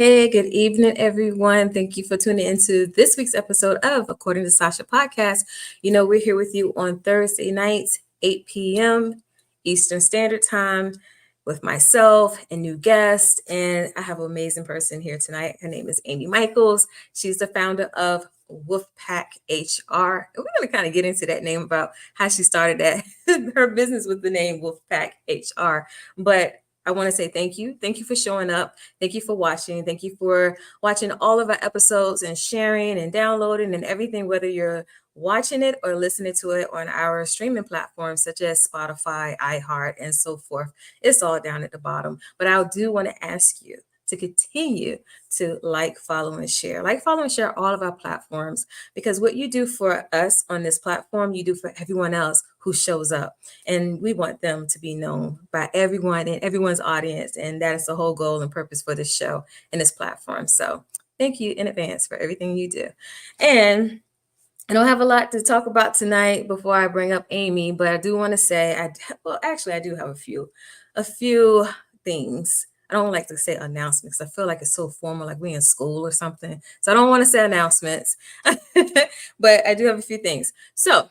Hey, good evening, everyone. Thank you for tuning into this week's episode of According to Sacha Podcast. You know, we're here with you on Thursday nights, 8 p.m. Eastern Standard Time with myself and new guest. And I have an amazing person here tonight. Her name is Ammie Michaels. She's the founder of WolfpackHR. And we're going to kind of get into that name about how she started that her business with the name WolfpackHR. But I want to say thank you. Thank you for showing up. Thank you for watching. Thank you for watching all of our episodes and sharing and downloading and everything, whether you're watching it or listening to it on our streaming platforms such as Spotify, iHeart, and so forth. It's all down at the bottom. But I do want to ask you to continue to like, follow, and share. Like, follow, and share all of our platforms, because what you do for us on this platform, you do for everyone else who shows up. And we want them to be known by everyone and everyone's audience. And that is the whole goal and purpose for this show and this platform. So thank you in advance for everything you do. And I don't have a lot to talk about tonight before I bring up Ammie, but I do want to say, I do have a few things. I don't like to say announcements. I feel like it's so formal, like we're in school or something. So I don't want to say announcements, but I do have a few things. So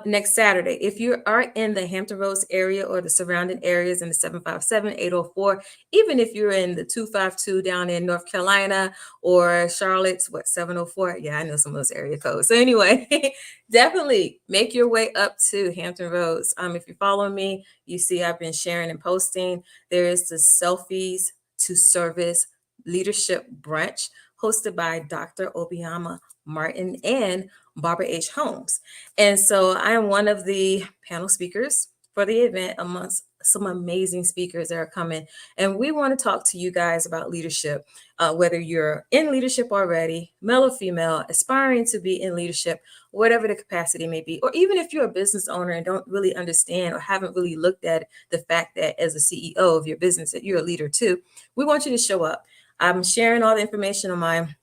next Saturday, if you are in the Hampton Roads area or the surrounding areas in the 757-804, even if you're in the 252 down in North Carolina or Charlotte's, 704? Yeah, I know some of those area codes. So anyway, definitely make your way up to Hampton Roads. If you're following me, you see I've been sharing and posting. There is the Selfies to Service Leadership Brunch hosted by Dr. Obiama Martin and Barbara H. Holmes. And so I am one of the panel speakers for the event amongst some amazing speakers that are coming. And we want to talk to you guys about leadership, whether you're in leadership already, male or female, aspiring to be in leadership, whatever the capacity may be, or even if you're a business owner and don't really understand or haven't really looked at the fact that as a CEO of your business that you're a leader too, we want you to show up. I'm sharing all the information on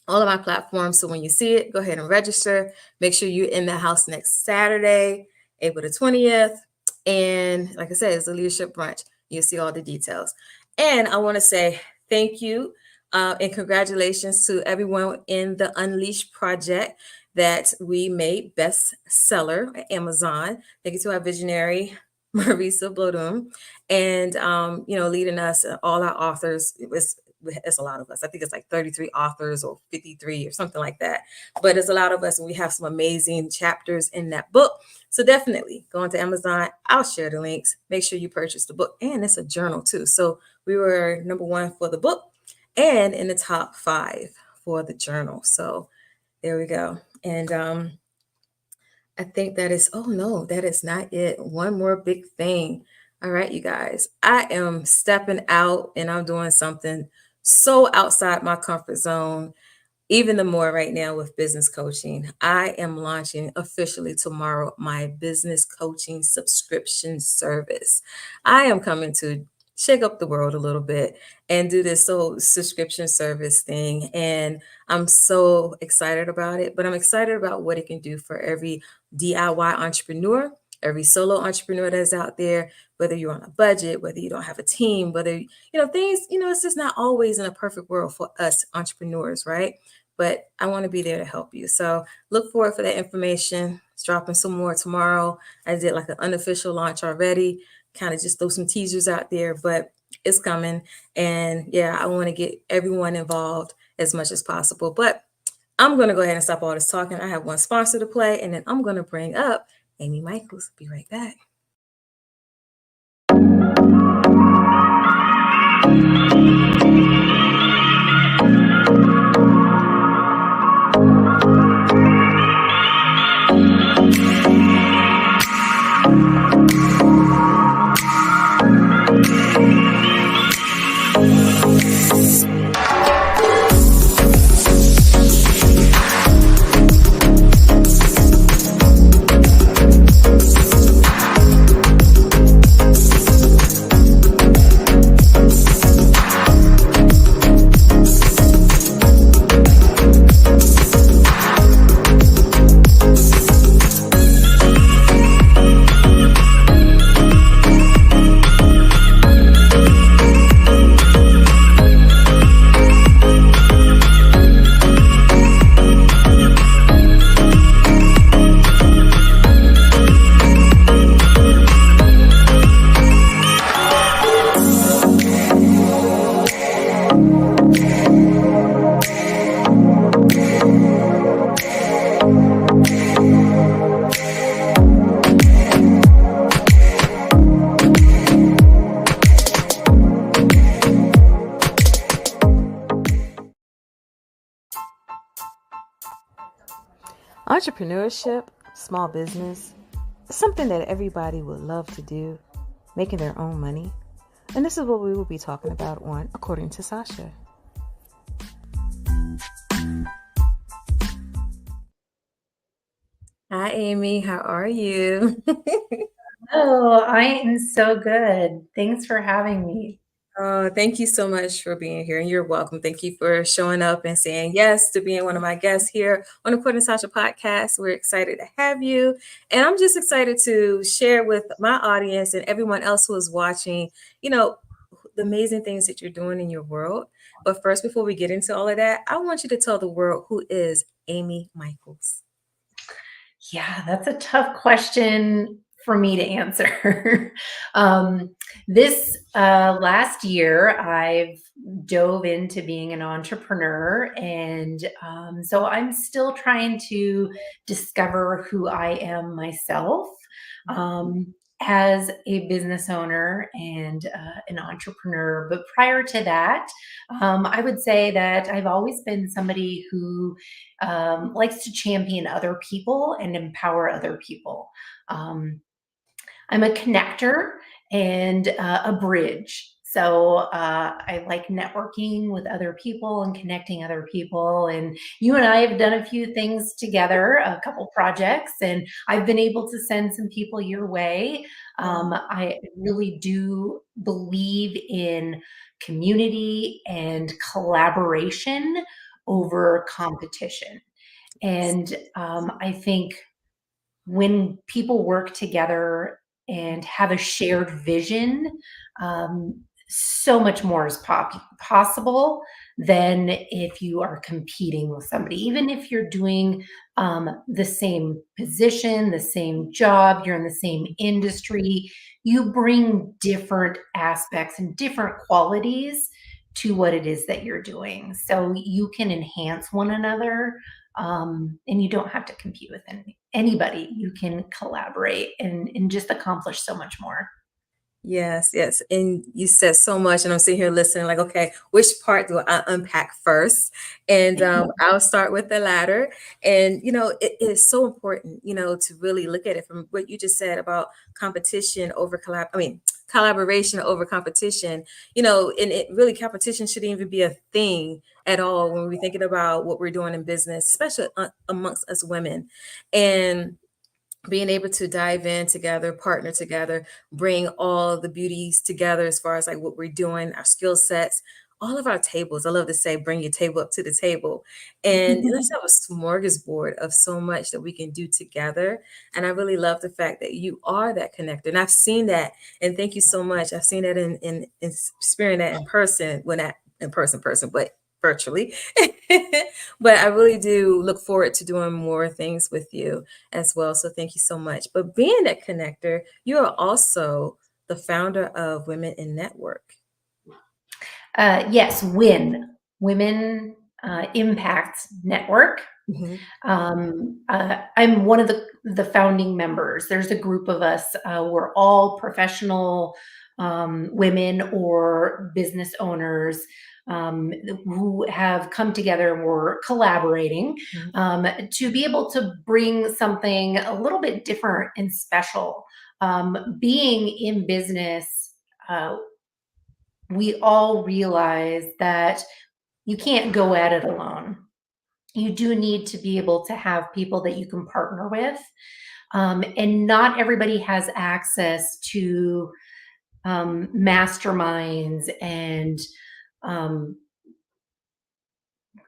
all of my platforms. So when you see it, go ahead and register. Make sure you're in the house next Saturday, April the 20th. And like I said, it's a leadership brunch. You'll see all the details. And I want to say thank you and congratulations to everyone in the Unleash project that we made bestseller at Amazon. Thank you to our visionary, Marisa Blodum, and leading us, all our authors. It's a lot of us. I think it's like 33 authors or 53 or something like that. But it's a lot of us, and we have some amazing chapters in that book. So definitely go onto Amazon. I'll share the links. Make sure you purchase the book. And it's a journal too. So we were number 1 for the book and in the top 5 for the journal. So there we go. And I think that is, oh no, that is not it. One more big thing. All right, you guys, I am stepping out and I'm doing something so outside my comfort zone, even the more right now with business coaching. I am launching officially tomorrow my business coaching subscription service. I am coming to shake up the world a little bit and do this subscription service thing. And I'm so excited about it, but I'm excited about what it can do for every DIY entrepreneur, every solo entrepreneur that's out there, whether you're on a budget, whether you don't have a team, whether, things, it's just not always in a perfect world for us entrepreneurs, right? But I want to be there to help you. So look forward for that information. It's dropping some more tomorrow. I did like an unofficial launch already, kind of just throw some teasers out there, but it's coming. And yeah, I want to get everyone involved as much as possible. But I'm going to go ahead and stop all this talking. I have one sponsor to play, and then I'm going to bring up Ammie Michaels. Be right back. Entrepreneurship, small business, is something that everybody would love to do, making their own money. And this is what we will be talking about on According to Sacha. Hi, Amy. How are you? Oh, I am so good. Thanks for having me. Oh, thank you so much for being here, and you're welcome. Thank you for showing up and saying yes to being one of my guests here on the According to Sacha podcast. We're excited to have you, and I'm just excited to share with my audience and everyone else who is watching, the amazing things that you're doing in your world. But first, before we get into all of that, I want you to tell the world who is Ammie Michaels. Yeah, that's a tough question for me to answer. This last year, I've dove into being an entrepreneur, and so I'm still trying to discover who I am myself. As a business owner and an entrepreneur. But prior to that, I would say that I've always been somebody who likes to champion other people and empower other people. I'm a connector and a bridge. So I like networking with other people and connecting other people. And you and I have done a few things together, a couple projects, and I've been able to send some people your way. I really do believe in community and collaboration over competition. And I think when people work together and have a shared vision, so much more is possible than if you are competing with somebody. Even if you're doing the same position, the same job, you're in the same industry, you bring different aspects and different qualities to what it is that you're doing. So you can enhance one another, and you don't have to compete with anybody. You can collaborate and just accomplish so much more. Yes, yes. And you said so much, and I'm sitting here listening, like, okay, which part do I unpack first? And I'll start with the latter. And, it is so important, to really look at it from what you just said about competition over collaboration over competition, and it really competition shouldn't even be a thing at all when we're thinking about what we're doing in business, especially amongst us women. And being able to dive in together, partner together, bring all the beauties together as far as like what we're doing, our skill sets, all of our tables. I love to say, bring your table up to the table. And let's have a smorgasbord of so much that we can do together. And I really love the fact that you are that connector. And I've seen that. And thank you so much. I've seen that in experiencing that in person, well, not in person, but virtually. But I really do look forward to doing more things with you as well. So thank you so much. But being a connector, you are also the founder of Women in Network. Yes, Women Impact Network. I'm one of the founding members. There's a group of us. We're all professional women or business owners who have come together and we're collaborating to be able to bring something a little bit different and special. Being in business, we all realize that you can't go at it alone. You do need to be able to have people that you can partner with. And not everybody has access to masterminds and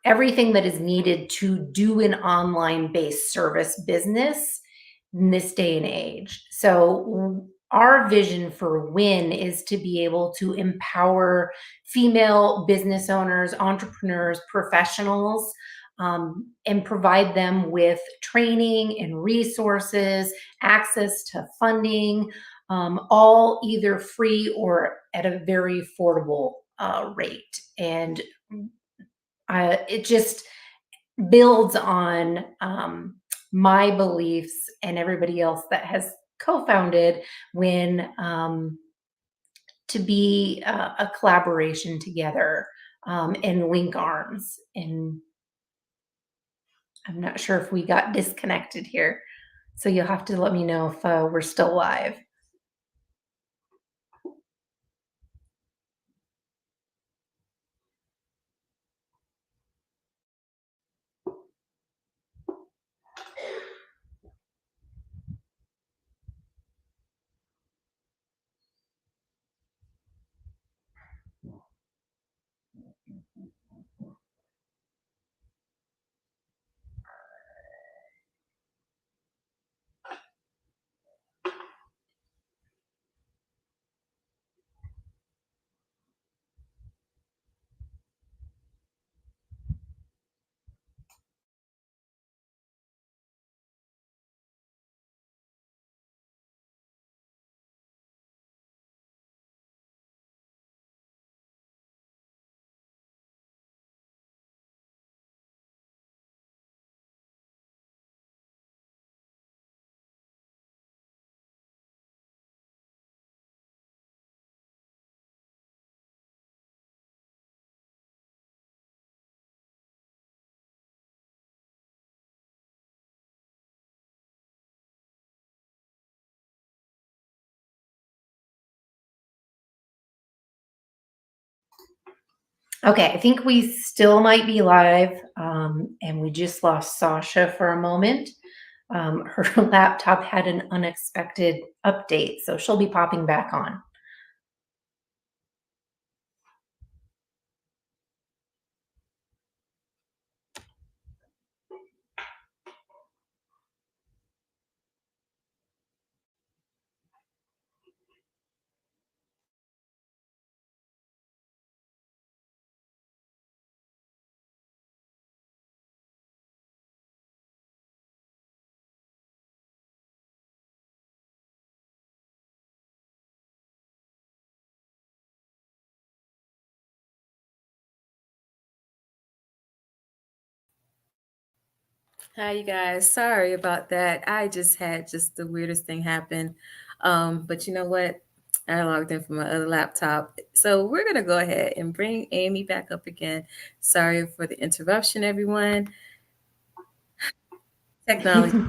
everything that is needed to do an online-based service business in this day and age. So our vision for WIN is to be able to empower female business owners, entrepreneurs, professionals, and provide them with training and resources, access to funding, all either free or at a very affordable rate. And it just builds on my beliefs and everybody else that has co-founded WIN to be a collaboration together and link arms. And I'm not sure if we got disconnected here. So you'll have to let me know if we're still live. Okay, I think we still might be live, and we just lost Sasha for a moment. Her laptop had an unexpected update, so she'll be popping back on. Hi, you guys. Sorry about that. I just had just the weirdest thing happen. But you know what? I logged in from my other laptop. So we're going to go ahead and bring Ammie back up again. Sorry for the interruption, everyone. Technology.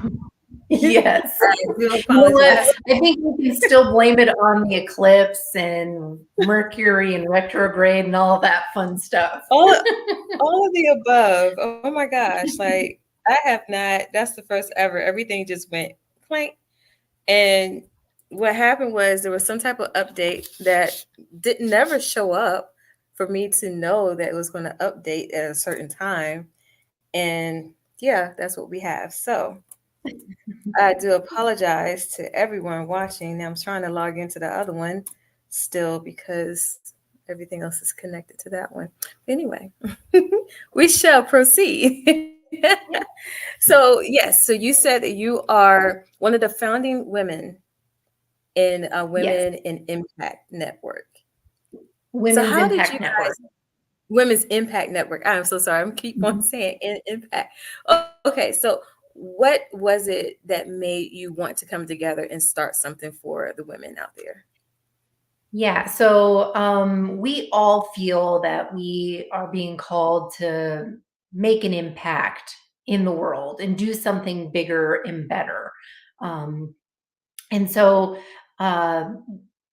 Yes. I do You know apologize. what? I think we can still blame it on the eclipse and Mercury and retrograde and all that fun stuff. All of the above. Oh my gosh. Like, I have not, that's the first ever. Everything just went clank. And what happened was there was some type of update that didn't never show up for me to know that it was going to update at a certain time. And yeah, that's what we have. So I do apologize to everyone watching. Now I'm trying to log into the other one still because everything else is connected to that one. Anyway, we shall proceed. So, yes, so you said that you are one of the founding women in Yes. Women in Impact Network. So Women's how did Impact you Network. guys, Women's Impact Network? I'm so sorry. I'm keep on saying impact. Oh, okay, so what was it that made you want to come together and start something for the women out there? Yeah, so we all feel that we are being called to make an impact in the world and do something bigger and better. Um, and so uh,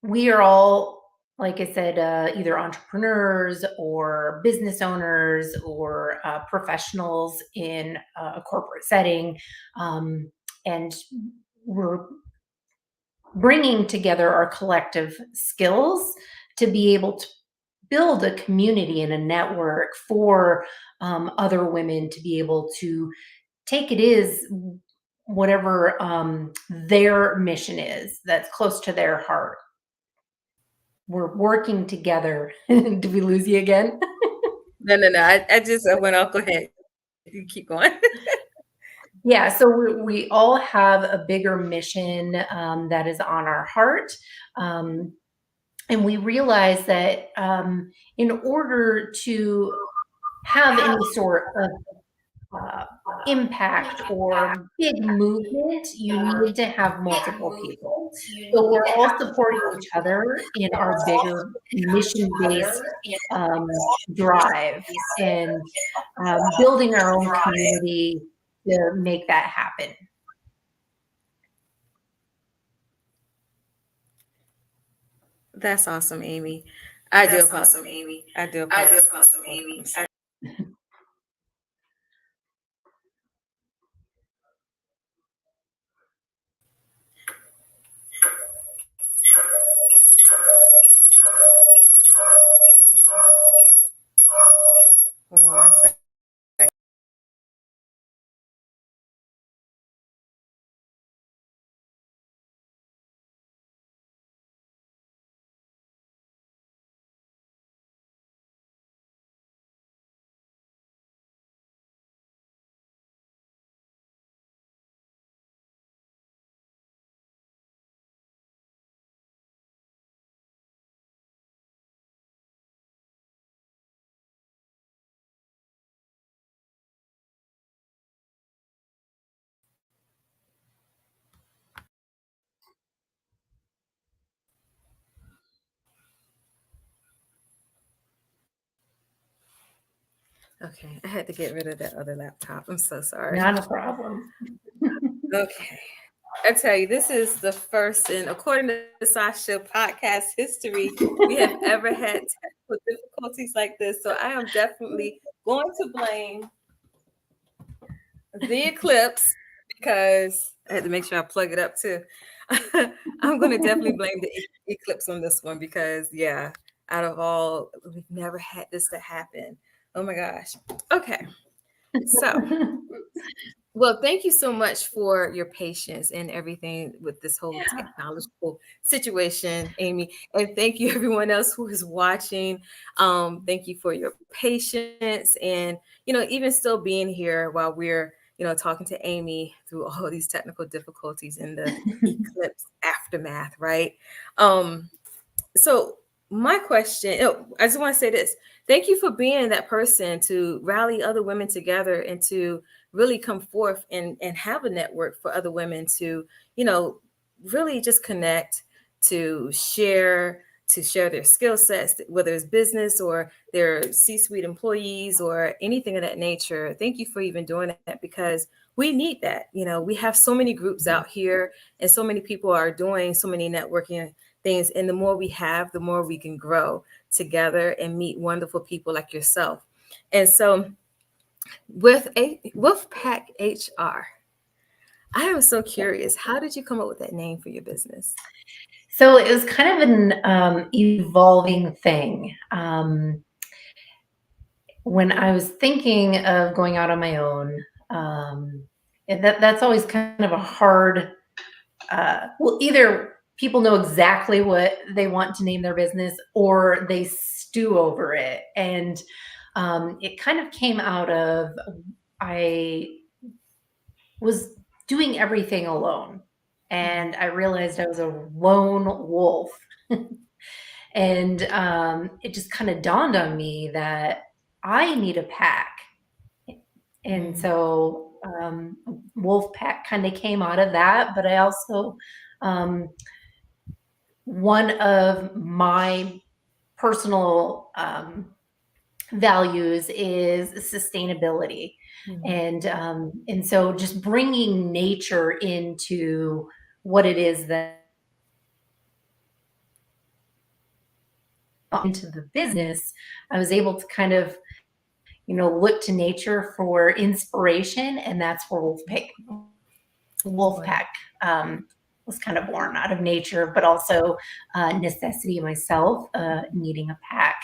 we are all, like I said, either entrepreneurs or business owners or professionals in a corporate setting. And we're bringing together our collective skills to be able to build a community and a network for other women to be able to take it is whatever their mission is that's close to their heart. We're working together. Did we lose you again? No, no, no. I just went off. Go ahead. You keep going. Yeah, so we all have a bigger mission that is on our heart. And we realize that in order to have any sort of impact or big movement, you need to have multiple people. So we're all supporting each other in our bigger mission-based drive and building our own community to make that happen. That's awesome, Ammie. I do apologize. Hold on one second. Okay, I had to get rid of that other laptop. I'm so sorry. Not a problem. Okay. I tell you, this is the first, and according to the Sacha Podcast history, we have ever had technical difficulties like this. So I am definitely going to blame the eclipse, because I had to make sure I plug it up too. I'm going to definitely blame the eclipse on this one because, yeah, out of all, we've never had this to happen. Oh my gosh. Okay. So, well, thank you so much for your patience and everything with this whole technological situation, Ammie. And thank you, everyone else who is watching. Thank you for your patience and, even still being here while we're, talking to Ammie through all these technical difficulties in the eclipse aftermath, right? So my question, I just want to say this. Thank you for being that person to rally other women together and to really come forth and have a network for other women to, really just connect, to share their skill sets, whether it's business or their C-suite employees or anything of that nature. Thank you for even doing that because we need that. We have so many groups out here and so many people are doing so many networking things. And the more we have, the more we can grow together and meet wonderful people like yourself. And so with WolfpackHR, I am so curious, how did you come up with that name for your business? So it was kind of an evolving thing. When I was thinking of going out on my own, that's always kind of a hard, well, either people know exactly what they want to name their business or they stew over it. And it kind of came out of, I was doing everything alone. And I realized I was a lone wolf. And it just kind of dawned on me that I need a pack. And so Wolfpack kind of came out of that. But I also, one of my personal values is sustainability. And so just bringing nature into what it is that into the business, I was able to kind of, look to nature for inspiration. And that's where Wolfpack was kind of born out of nature, but also necessity myself, needing a pack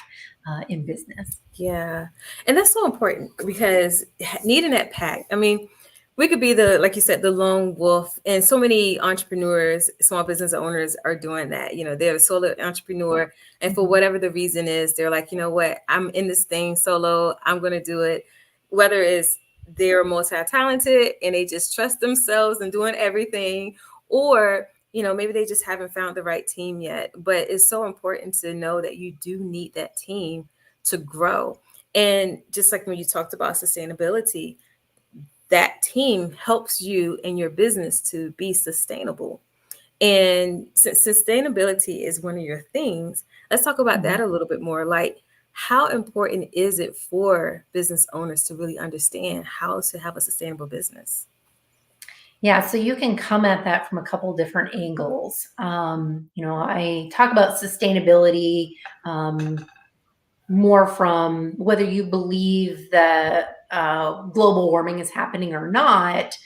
in business. Yeah. And that's so important because needing that pack, I mean, we could be like you said, the lone wolf, and so many entrepreneurs, small business owners are doing that. They're a solo entrepreneur, and for whatever the reason is, they're like, you know what, I'm in this thing solo, I'm going to do it. Whether it's they're multi-talented and they just trust themselves and doing everything, or maybe they just haven't found the right team yet. But it's so important to know that you do need that team to grow. And just like when you talked about sustainability, that team helps you in your business to be sustainable. And since sustainability is one of your things, let's talk about that a little bit more. Like, how important is it for business owners to really understand how to have a sustainable business? Yeah, so you can come at that from a couple different angles. I talk about sustainability more from whether you believe that global warming is happening or not.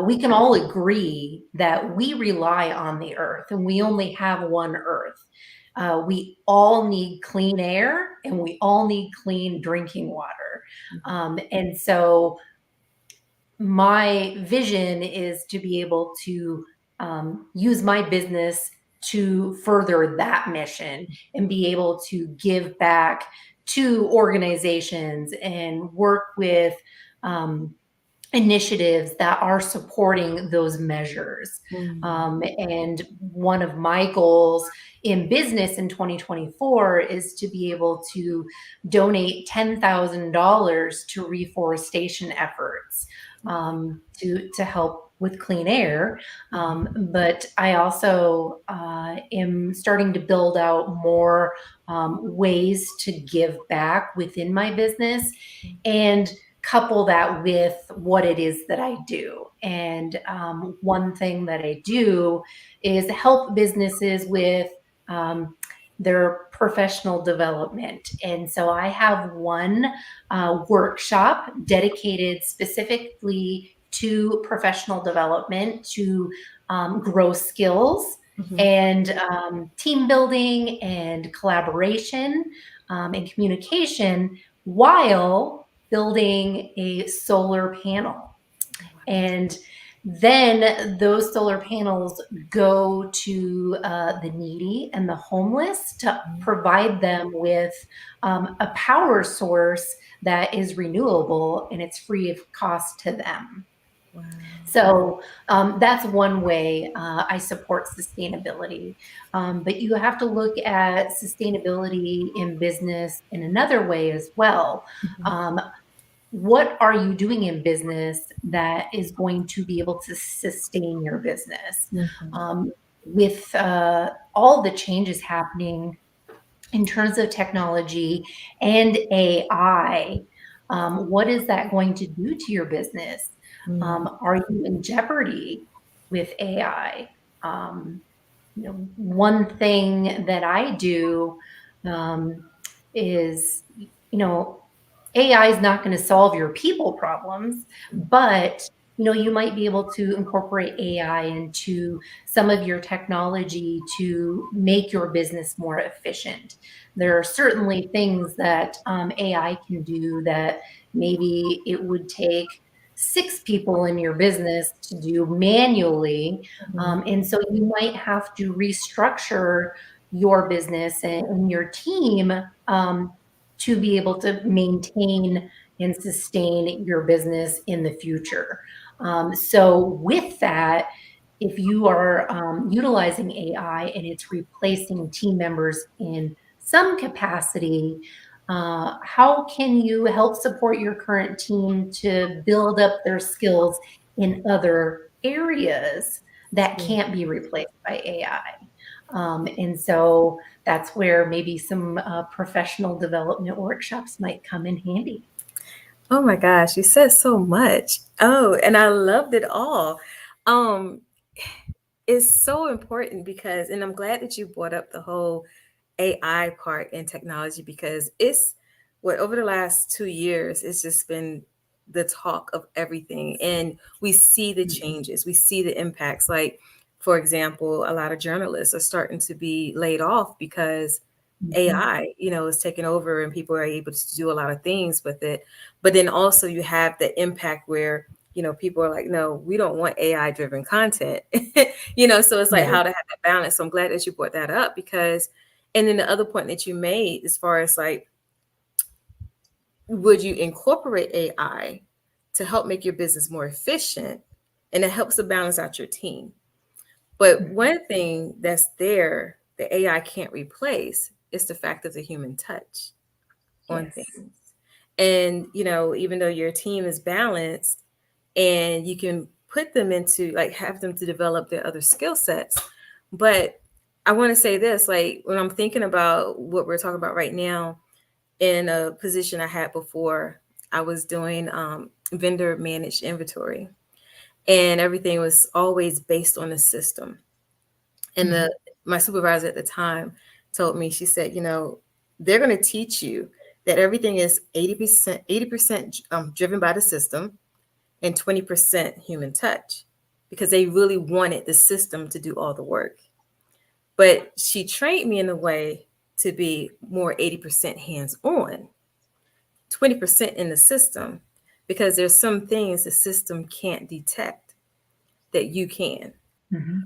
We can all agree that we rely on the earth and we only have one earth. We all need clean air and we all need clean drinking water. And so my vision is to be able to use my business to further that mission and be able to give back to organizations and work with initiatives that are supporting those measures. And one of my goals in business in 2024 is to be able to donate $10,000 to reforestation efforts to help with clean air. But I also am starting to build out more ways to give back within my business and couple that with what it is that I do. And one thing that I do is help businesses with their professional development. And so I have one workshop dedicated specifically to professional development, to grow skills and team building and collaboration and communication while building a solar panel. And then those solar panels go to the needy and the homeless to provide them with a power source that is renewable and it's free of cost to them. Wow. So that's one way I support sustainability. But you have to look at sustainability in business in another way as well. What are you doing in business that is going to be able to sustain your business? With all the changes happening in terms of technology and AI, what is that going to do to your business? Are you in jeopardy with AI? One thing that I do is, AI is not going to solve your people problems, but you might be able to incorporate AI into some of your technology to make your business more efficient. There are certainly things that AI can do that maybe it would take 6 people in your business to do manually. And so you might have to restructure your business and your team to be able to maintain and sustain your business in the future. So with that, if you are utilizing AI and it's replacing team members in some capacity, how can you help support your current team to build up their skills in other areas that can't be replaced by AI? And so that's where maybe some professional development workshops might come in handy. Oh my gosh, you said so much. Oh, and I loved it all. It's so important because, and I'm glad that you brought up the whole AI part in technology, because it's what over the last 2 years, it's just been the talk of everything. And we see the changes, we see the impacts. Like, for example, a lot of journalists are starting to be laid off because AI, is taking over and people are able to do a lot of things with it. But then also you have the impact where, people are like, no, we don't want AI driven content, so it's like how to have that balance. So I'm glad that you brought that up because, and then the other point that you made as far as like, would you incorporate AI to help make your business more efficient? And it helps to balance out your team. But one thing that's there that AI can't replace is the fact of the human touch on things. And, even though your team is balanced and you can put them into like have them to develop their other skill sets. But I want to say this, like when I'm thinking about what we're talking about right now in a position I had before, I was doing vendor managed inventory, and everything was always based on the system. And my supervisor at the time told me, she said, they're going to teach you that everything is 80% driven by the system and 20% human touch, because they really wanted the system to do all the work. But she trained me in a way to be more 80% hands-on, 20% in the system, because there's some things the system can't detect that you can.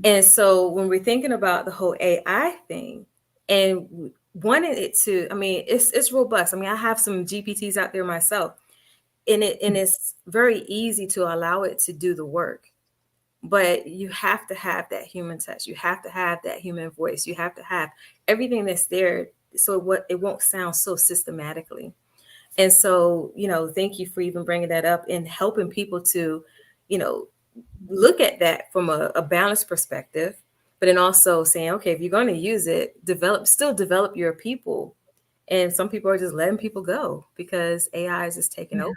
And so when we're thinking about the whole AI thing and wanting it to, I mean, it's robust. I mean, I have some GPTs out there myself, and it's very easy to allow it to do the work. But you have to have that human touch. You have to have that human voice. You have to have everything that's there, so it won't sound so systematically. And so, thank you for even bringing that up and helping people to, look at that from a balanced perspective, but then also saying, okay, if you're going to use it, still develop your people. And some people are just letting people go because AI is just taking over,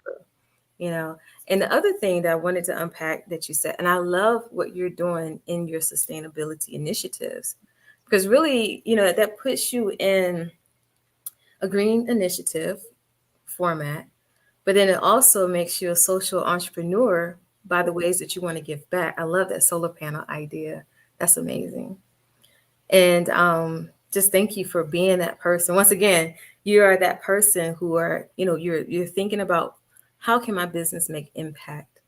And the other thing that I wanted to unpack that you said, and I love what you're doing in your sustainability initiatives, because really, that puts you in a green initiative format, but then it also makes you a social entrepreneur by the ways that you want to give back. I love that solar panel idea. That's amazing. And just thank you for being that person. Once again, you are that person who are, you're thinking about, how can my business make impact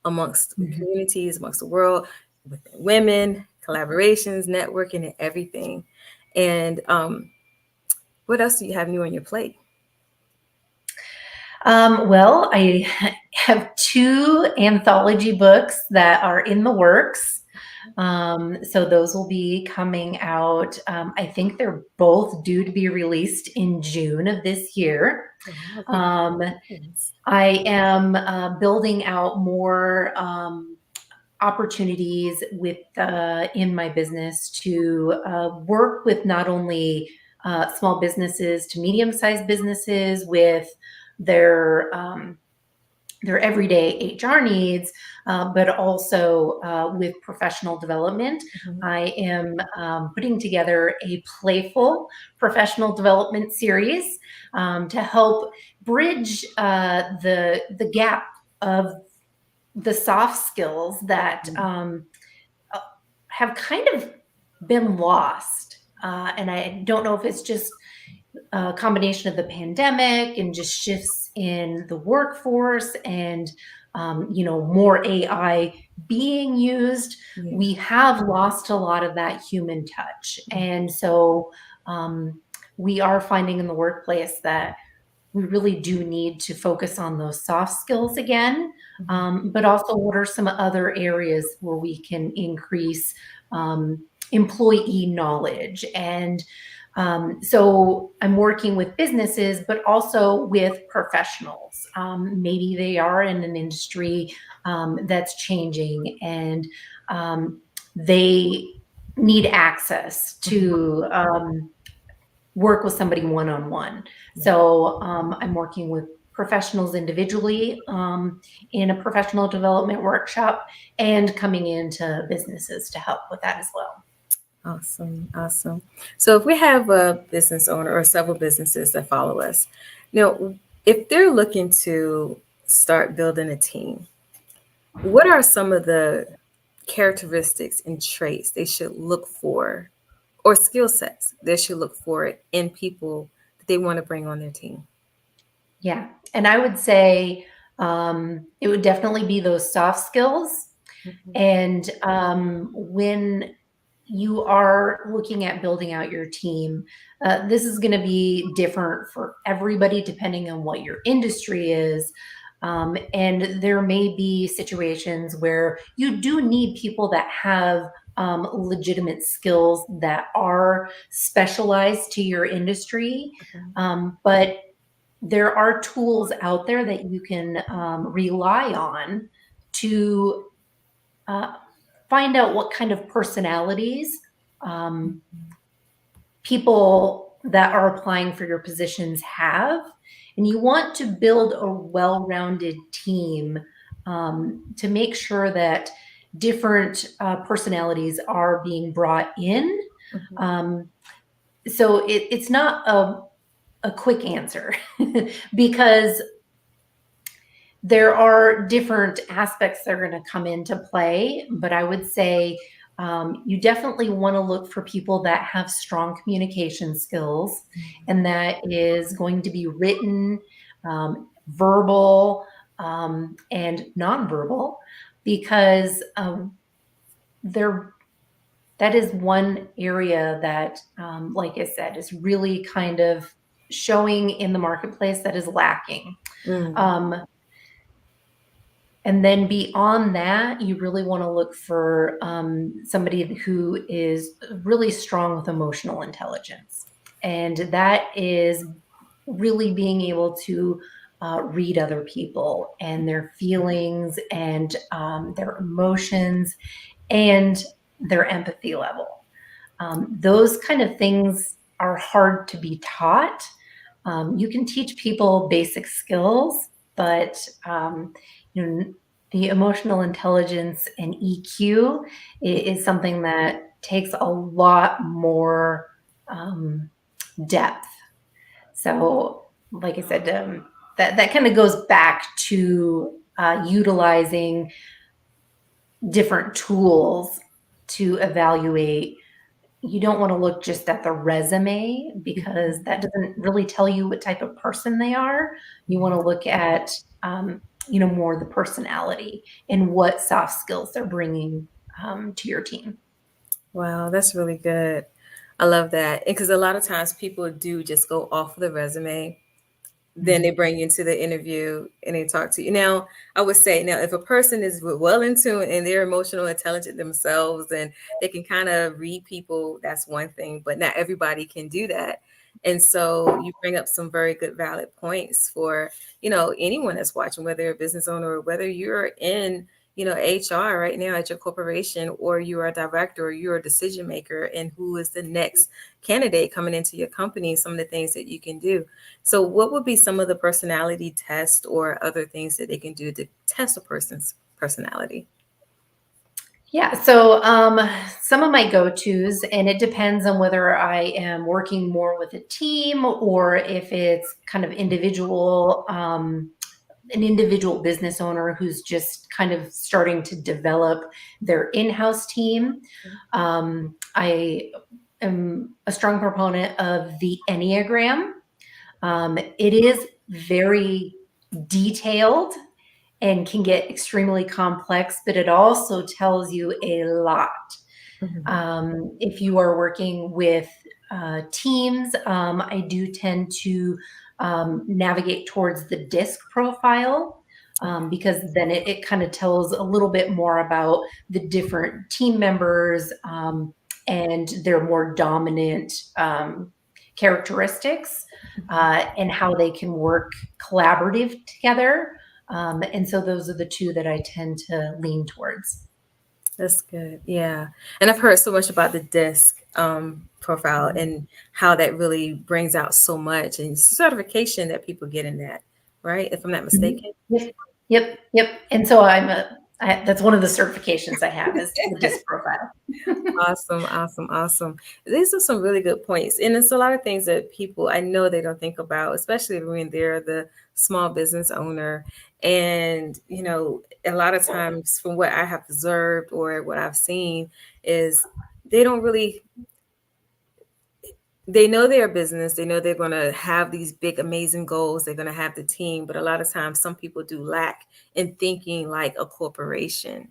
amongst communities, amongst the world, with women, collaborations, networking, and everything. And what else do you have new on your plate? Well, I have 2 anthology books that are in the works. So those will be coming out. I think they're both due to be released in June of this year. I am building out more opportunities in my business to work with not only small businesses to medium-sized businesses with their everyday HR needs, but also with professional development. I am putting together a playful professional development series to help bridge the gap of the soft skills that have kind of been lost. And I don't know if it's just a combination of the pandemic and just shifts in the workforce and more AI being used. We have lost a lot of that human touch. And so we are finding in the workplace that we really do need to focus on those soft skills again, but also what are some other areas where we can increase employee knowledge. And so I'm working with businesses, but also with professionals. Maybe they are in an industry that's changing and they need access to work with somebody one-on-one. So I'm working with professionals individually in a professional development workshop and coming into businesses to help with that as well. Awesome. Awesome. So if we have a business owner or several businesses that follow us, if they're looking to start building a team, what are some of the characteristics and traits they should look for, or skill sets they should look for in people that they want to bring on their team? Yeah. And I would say it would definitely be those soft skills. And when you are looking at building out your team, this is going to be different for everybody depending on what your industry is. And there may be situations where you do need people that have legitimate skills that are specialized to your industry. But there are tools out there that you can rely on to find out what kind of personalities people that are applying for your positions have. And you want to build a well-rounded team to make sure that different personalities are being brought in. So it's not a quick answer because there are different aspects that are going to come into play, but I would say you definitely want to look for people that have strong communication skills, and that is going to be written, verbal, and nonverbal, because that is one area that, like I said, is really kind of showing in the marketplace that is lacking. And then beyond that, you really want to look for somebody who is really strong with emotional intelligence. And that is really being able to read other people and their feelings and their emotions and their empathy level. Those kind of things are hard to be taught. You can teach people basic skills, but the emotional intelligence and EQ is something that takes a lot more depth. So, like I said, that kind of goes back to utilizing different tools to evaluate. You don't want to look just at the resume, because that doesn't really tell you what type of person they are. You want to look at more the personality and what soft skills they're bringing to your team. Wow, that's really good. I love that. Because a lot of times people do just go off the resume. Then they bring you into the interview and they talk to you. Now, I would say, now, if a person is well in tune and they're emotional intelligent themselves and they can kind of read people, that's one thing, but not everybody can do that. And so you bring up some very good, valid points for, anyone that's watching, whether you're a business owner or whether you're in, HR right now at your corporation, or you're a director, or you're a decision maker, and who is the next candidate coming into your company, some of the things that you can do. So what would be some of the personality tests or other things that they can do to test a person's personality? Yeah, so some of my go-tos, and it depends on whether I am working more with a team or if it's kind of individual, an individual business owner who's just kind of starting to develop their in-house team. I am a strong proponent of the Enneagram. It is very detailed and can get extremely complex, but it also tells you a lot. If you are working with teams, I do tend to navigate towards the DISC profile, because then it kind of tells a little bit more about the different team members and their more dominant characteristics and how they can work collaborative together. And so those are the two that I tend to lean towards. That's good. Yeah. And I've heard so much about the DISC profile and how that really brings out so much, and certification that people get in that, right? If I'm not mistaken. Yep. And so that's one of the certifications I have, is the DISC profile. Awesome. These are some really good points. And it's a lot of things that people, I know, they don't think about, especially when they're the small business owner. And, a lot of times from what I have observed or what I've seen is they don't really, they know their business. They know they're going to have these big, amazing goals. They're going to have the team. But a lot of times some people do lack in thinking like a corporation.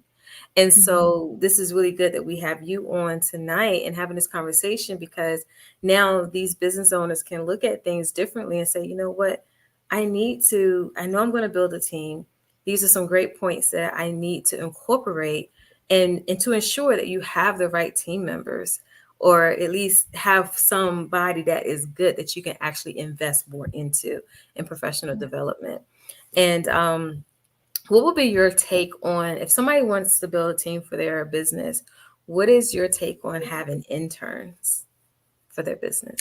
And so this is really good that we have you on tonight and having this conversation, because now these business owners can look at things differently and say, you know what, I know I'm going to build a team. These are some great points that I need to incorporate and to ensure that you have the right team members, or at least have somebody that is good that you can actually invest more into in professional development. And what would be your take on, if somebody wants to build a team for their business, what is your take on having interns for their business?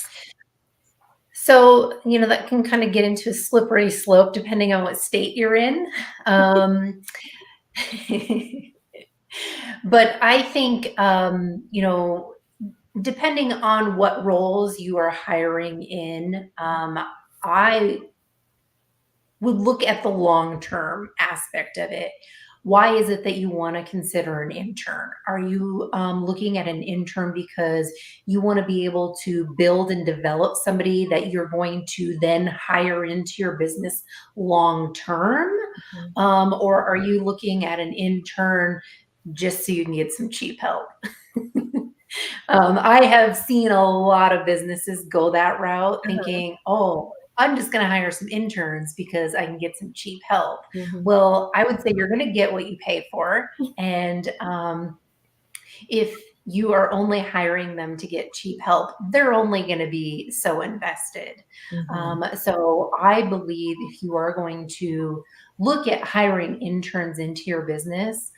So, that can kind of get into a slippery slope depending on what state you're in. Um, but I think, depending on what roles you are hiring in, I would look at the long-term aspect of it. Why is it that you want to consider an intern? Are you looking at an intern because you want to be able to build and develop somebody that you're going to then hire into your business long term? Or are you looking at an intern just so you can get some cheap help? I have seen a lot of businesses go that route, thinking, oh, I'm just going to hire some interns because I can get some cheap help. Well, I would say you're going to get what you pay for. And if you are only hiring them to get cheap help, they're only going to be so invested. So I believe if you are going to look at hiring interns into your business,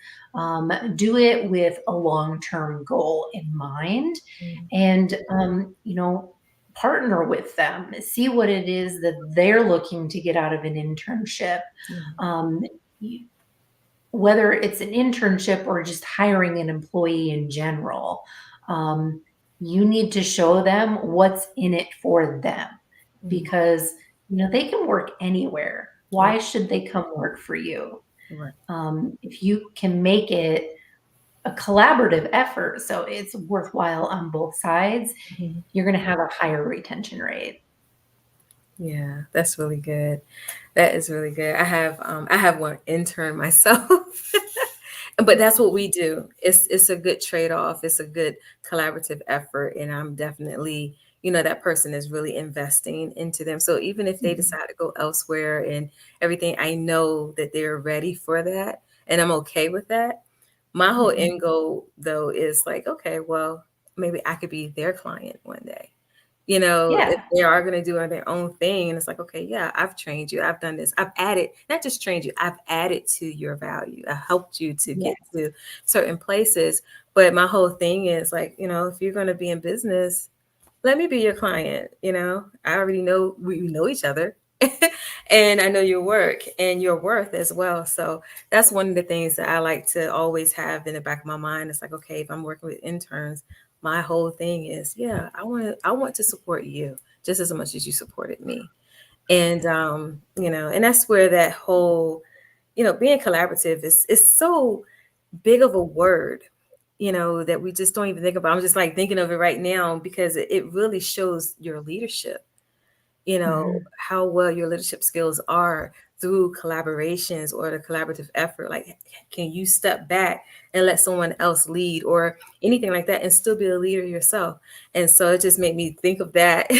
do it with a long-term goal in mind, and partner with them, see what it is that they're looking to get out of an internship. Whether it's an internship or just hiring an employee in general, you need to show them what's in it for them, because they can work anywhere. Why should they come work for you? Right. If you can make it a collaborative effort, so it's worthwhile on both sides, you're going to have a higher retention rate. Yeah, that's really good. That is really good. I have one intern myself. But that's what we do. It's a good trade-off. It's a good collaborative effort. And I'm definitely, that person is really investing into them. So even if they decide to go elsewhere and everything, I know that they're ready for that. And I'm okay with that. My whole end goal though is like, okay, well, maybe I could be their client one day. If they are going to do their own thing, and it's like, okay, yeah, I've trained you. I've done this. I've added, not just trained you, I've added to your value. I helped you to get to certain places. But my whole thing is like, if you're going to be in business, let me be your client. I already know we know each other and I know your work and your worth as well. So that's one of the things that I like to always have in the back of my mind. It's like, okay, if I'm working with interns, my whole thing is, I want to support you just as much as you supported me. And and that's where that whole, being collaborative is so big of a word, that we just don't even think about. I'm just like thinking of it right now because it really shows your leadership, how well your leadership skills are through collaborations or the collaborative effort. Like, can you step back and let someone else lead or anything like that and still be a leader yourself? And so it just made me think of that.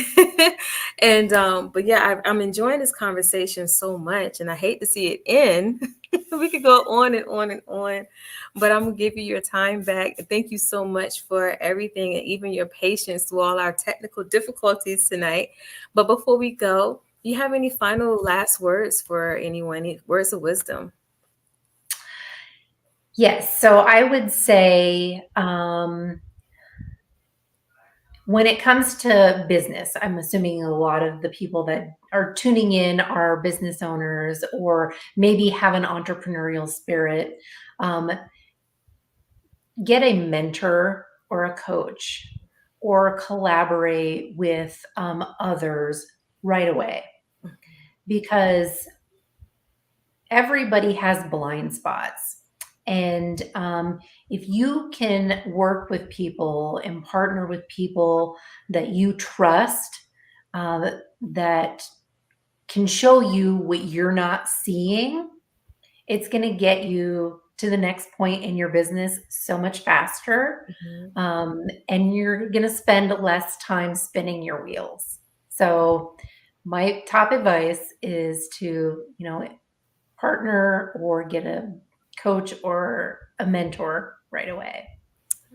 And but yeah, I'm enjoying this conversation so much, and I hate to see it end. We could go on and on and on, but I'm gonna give you your time back. Thank you so much for everything and even your patience through all our technical difficulties tonight. But before we go, do you have any final last words for anyone? Any words of wisdom? Yes. So I would say, when it comes to business, I'm assuming a lot of the people that are tuning in are business owners or maybe have an entrepreneurial spirit. Get a mentor or a coach or collaborate with others right away, because everybody has blind spots. And if you can work with people and partner with people that you trust, that can show you what you're not seeing, it's going to get you to the next point in your business so much faster. And you're going to spend less time spinning your wheels. So my top advice is to, partner or get a coach or a mentor right away.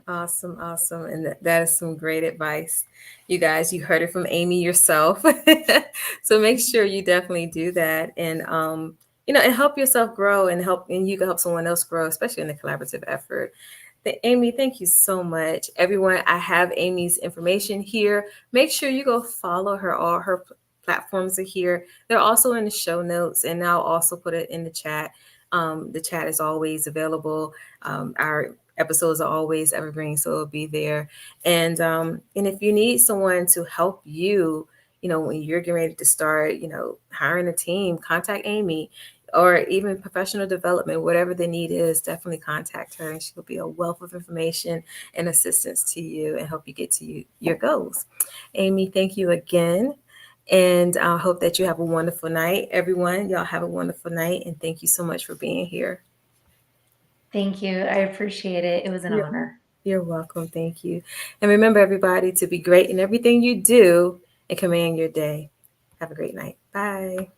Awesome. And that is some great advice. You guys, you heard it from Ammie yourself. So make sure you definitely do that. And and help yourself grow and you can help someone else grow, especially in the collaborative effort. Amy, thank you so much. Everyone, I have Amy's information here. Make sure you go follow her. All her platforms are here. They're also in the show notes, and I'll also put it in the chat. The chat is always available. Our episodes are always evergreen, so it'll be there. And if you need someone to help you, when you're getting ready to start, hiring a team, contact Amy, or even professional development, whatever the need is, definitely contact her, and she'll be a wealth of information and assistance to you and help you get to your goals. Amy, thank you again. And I hope that you have a wonderful night. Everyone, y'all have a wonderful night. And thank you so much for being here. Thank you. I appreciate it. It was an honor. You're welcome. Thank you. And remember, everybody, to be great in everything you do and command your day. Have a great night. Bye.